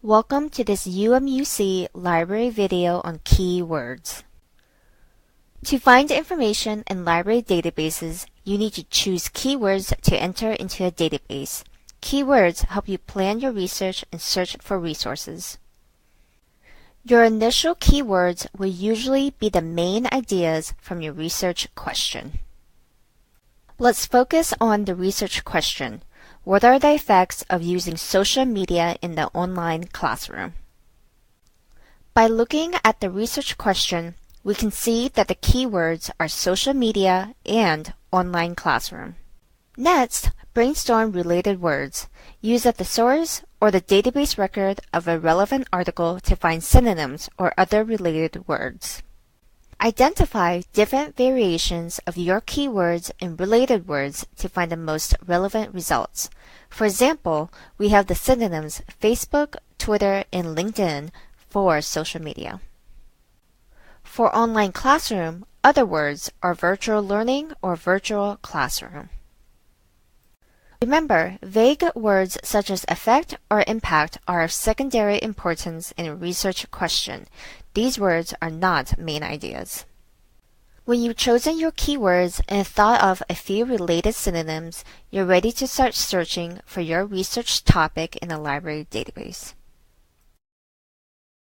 Welcome to this UMUC library video on keywords. To find information in library databases, you need to choose keywords to enter into a database. Keywords help you plan your research and search for resources. Your initial keywords will usually be the main ideas from your research question. Let's focus on the research question. What are the effects of using social media in the online classroom? By looking at the research question, we can see that the keywords are social media and online classroom. Next, brainstorm related words. Use a thesaurus or the database record of a relevant article to find synonyms or other related words. Identify different variations of your keywords and related words to find the most relevant results. For example, we have the synonyms Facebook, Twitter, and LinkedIn for social media. For online classroom, other words are virtual learning or virtual classroom. Remember, vague words such as effect or impact are of secondary importance in a research question. These words are not main ideas. When you've chosen your keywords and thought of a few related synonyms, you're ready to start searching for your research topic in a library database.